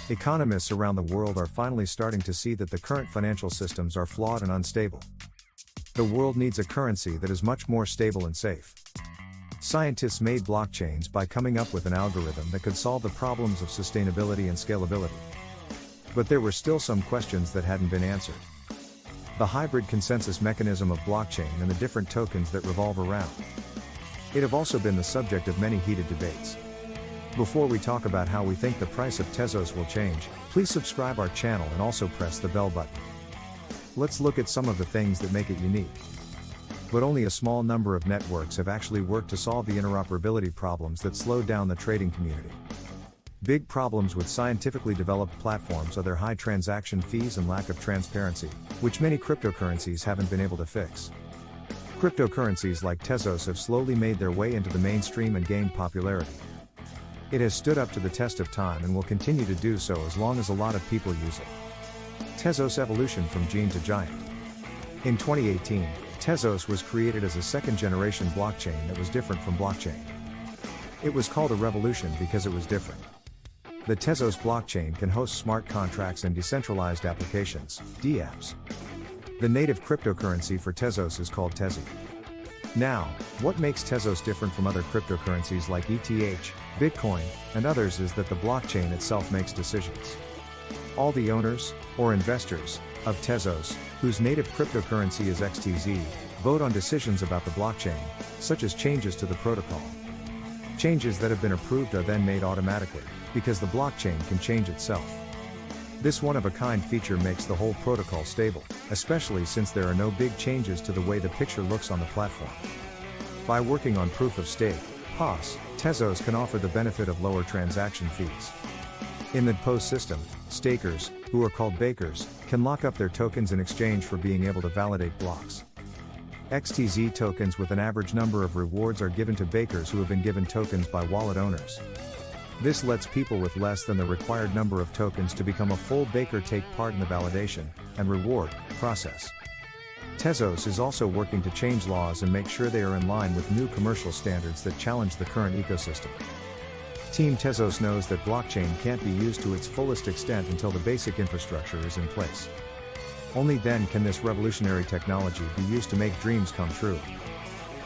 Economists around the world are finally starting to see that the current financial systems are flawed and unstable. The world needs a currency that is much more stable and safe. Scientists made blockchains by coming up with an algorithm that could solve the problems of sustainability and scalability. But there were still some questions that hadn't been answered. The hybrid consensus mechanism of blockchain and the different tokens that revolve around it have also been the subject of many heated debates. Before we talk about how we think the price of Tezos will change, please subscribe our channel and also press the bell button. Let's look at some of the things that make it unique. But only a small number of networks have actually worked to solve the interoperability problems that slowed down the trading community. Big problems with scientifically developed platforms are their high transaction fees and lack of transparency, which many cryptocurrencies haven't been able to fix. Cryptocurrencies like Tezos have slowly made their way into the mainstream and gained popularity. It has stood up to the test of time and will continue to do so as long as a lot of people use it. Tezos evolution from gene to giant. In 2018, Tezos was created as a second-generation blockchain that was different from blockchain. It was called a revolution because it was different. The Tezos blockchain can host smart contracts and decentralized applications, dApps. The native cryptocurrency for Tezos is called Tezos. Now, what makes Tezos different from other cryptocurrencies like ETH, Bitcoin, and others is that the blockchain itself makes decisions. All the owners, or investors, of Tezos, whose native cryptocurrency is XTZ, vote on decisions about the blockchain, such as changes to the protocol. Changes that have been approved are then made automatically, because the blockchain can change itself. This one-of-a-kind feature makes the whole protocol stable, especially since there are no big changes to the way the picture looks on the platform. By working on proof of stake, POS, Tezos can offer the benefit of lower transaction fees. In the POS system, stakers, who are called bakers, can lock up their tokens in exchange for being able to validate blocks. XTZ tokens with an average number of rewards are given to bakers who have been given tokens by wallet owners. This lets people with less than the required number of tokens to become a full baker take part in the validation and reward process. Tezos is also working to change laws and make sure they are in line with new commercial standards that challenge the current ecosystem. Team Tezos knows that blockchain can't be used to its fullest extent until the basic infrastructure is in place. Only then can this revolutionary technology be used to make dreams come true.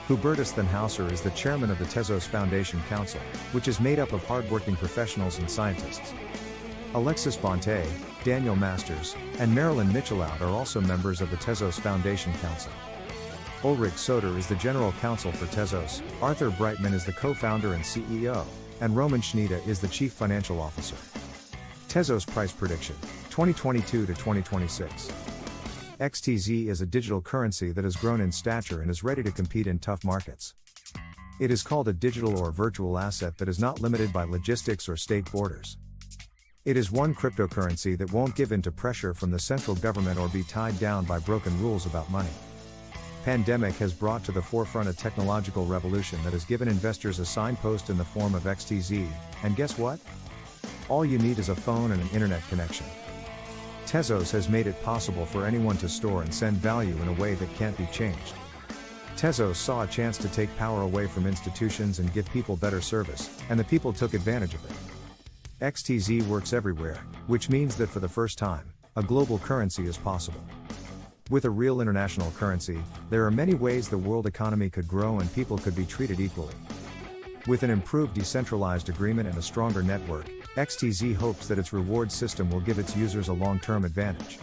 Hubertus Thanhauser is the chairman of the Tezos Foundation Council, which is made up of hardworking professionals and scientists. Alexis Bonte, Daniel Masters, and Marilyn Michelout are also members of the Tezos Foundation Council. Ulrich Soter is the general counsel for Tezos, Arthur Breitman is the co-founder and CEO, and Roman Schneider is the chief financial officer. Tezos price prediction, 2022 to 2026. XTZ is a digital currency that has grown in stature and is ready to compete in tough markets. It is called a digital or virtual asset that is not limited by logistics or state borders. It is one cryptocurrency that won't give in to pressure from the central government or be tied down by broken rules about money. Pandemic has brought to the forefront a technological revolution that has given investors a signpost in the form of XTZ, and guess what? All you need is a phone and an internet connection. Tezos has made it possible for anyone to store and send value in a way that can't be changed. Tezos saw a chance to take power away from institutions and give people better service, and the people took advantage of it. XTZ works everywhere, which means that for the first time, a global currency is possible. With a real international currency, there are many ways the world economy could grow and people could be treated equally. With an improved decentralized agreement and a stronger network, XTZ hopes that its reward system will give its users a long-term advantage.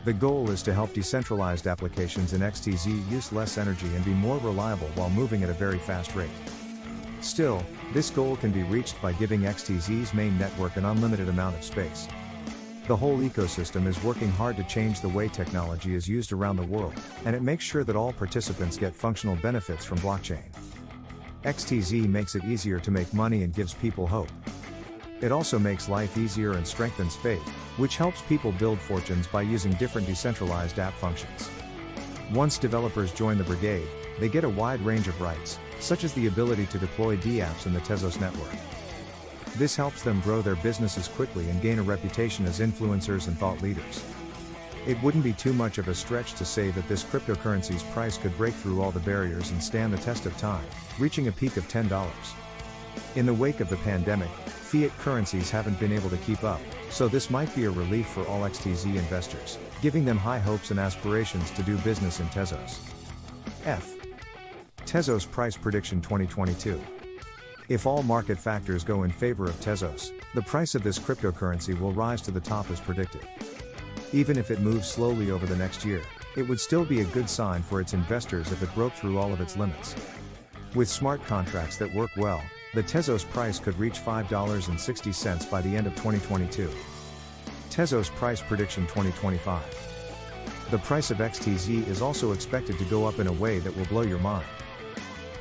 The goal is to help decentralized applications in XTZ use less energy and be more reliable while moving at a very fast rate. Still, this goal can be reached by giving XTZ's main network an unlimited amount of space. The whole ecosystem is working hard to change the way technology is used around the world, and it makes sure that all participants get functional benefits from blockchain. XTZ makes it easier to make money and gives people hope. It also makes life easier and strengthens faith, which helps people build fortunes by using different decentralized app functions. Once developers join the brigade, they get a wide range of rights, such as the ability to deploy dApps in the Tezos network. This helps them grow their businesses quickly and gain a reputation as influencers and thought leaders. It wouldn't be too much of a stretch to say that this cryptocurrency's price could break through all the barriers and stand the test of time, reaching a peak of $10. In the wake of the pandemic, fiat currencies haven't been able to keep up, So this might be a relief for all XTZ investors, giving them high hopes and aspirations to do business in Tezos. F. Tezos Price Prediction 2022. If all market factors go in favor of Tezos, the price of this cryptocurrency will rise to the top as predicted. Even if it moves slowly over the next year, it would still be a good sign for its investors if it broke through all of its limits. With smart contracts that work well, the Tezos price could reach $5.60 by the end of 2022. Tezos Price Prediction 2025. The price of XTZ is also expected to go up in a way that will blow your mind.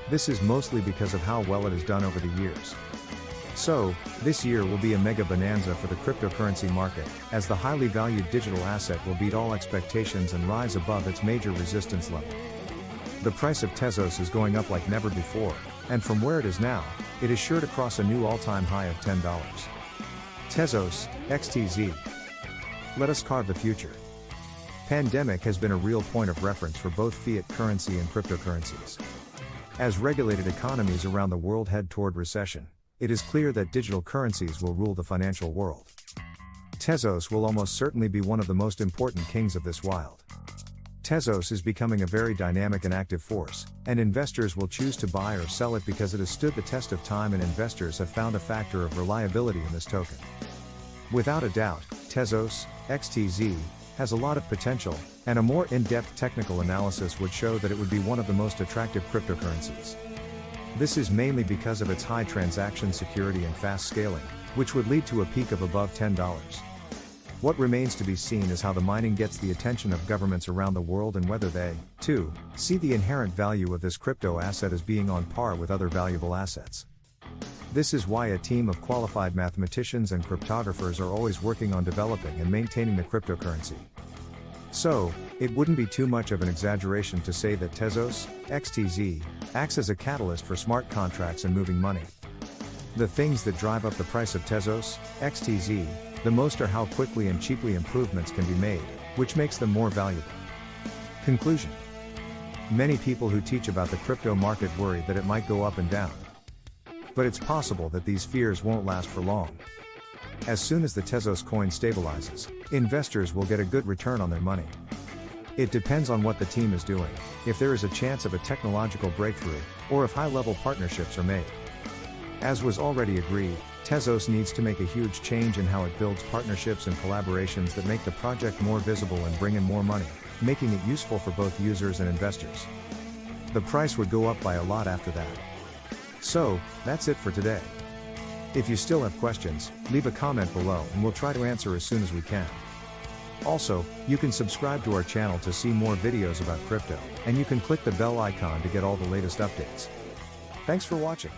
This is mostly because of how well it has done over the years. So, this year will be a mega bonanza for the cryptocurrency market, as the highly valued digital asset will beat all expectations and rise above its major resistance level. The price of Tezos is going up like never before, and from where it is now, it is sure to cross a new all-time high of $10. Tezos, XTZ. Let us carve the future. Pandemic has been a real point of reference for both fiat currency and cryptocurrencies. As regulated economies around the world head toward recession, it is clear that digital currencies will rule the financial world. Tezos will almost certainly be one of the most important kings of this wild. Tezos is becoming a very dynamic and active force, and investors will choose to buy or sell it because it has stood the test of time and investors have found a factor of reliability in this token. Without a doubt, Tezos, XTZ, has a lot of potential, and a more in-depth technical analysis would show that it would be one of the most attractive cryptocurrencies. This is mainly because of its high transaction security and fast scaling, which would lead to a peak of above $10. What remains to be seen is how the mining gets the attention of governments around the world and whether they, too, see the inherent value of this crypto asset as being on par with other valuable assets. This is why a team of qualified mathematicians and cryptographers are always working on developing and maintaining the cryptocurrency. So, it wouldn't be too much of an exaggeration to say that Tezos, XTZ, acts as a catalyst for smart contracts and moving money. The things that drive up the price of Tezos, XTZ, the most are how quickly and cheaply improvements can be made, which makes them more valuable. Conclusion. Many people who teach about the crypto market worry that it might go up and down. But it's possible that these fears won't last for long. As soon as the Tezos coin stabilizes, investors will get a good return on their money. It depends on what the team is doing, if there is a chance of a technological breakthrough, or if high-level partnerships are made. As was already agreed, Tezos needs to make a huge change in how it builds partnerships and collaborations that make the project more visible and bring in more money, making it useful for both users and investors. The price would go up by a lot after that. So, that's it for today. If you still have questions, leave a comment below and we'll try to answer as soon as we can. Also, you can subscribe to our channel to see more videos about crypto, and you can click the bell icon to get all the latest updates. Thanks for watching.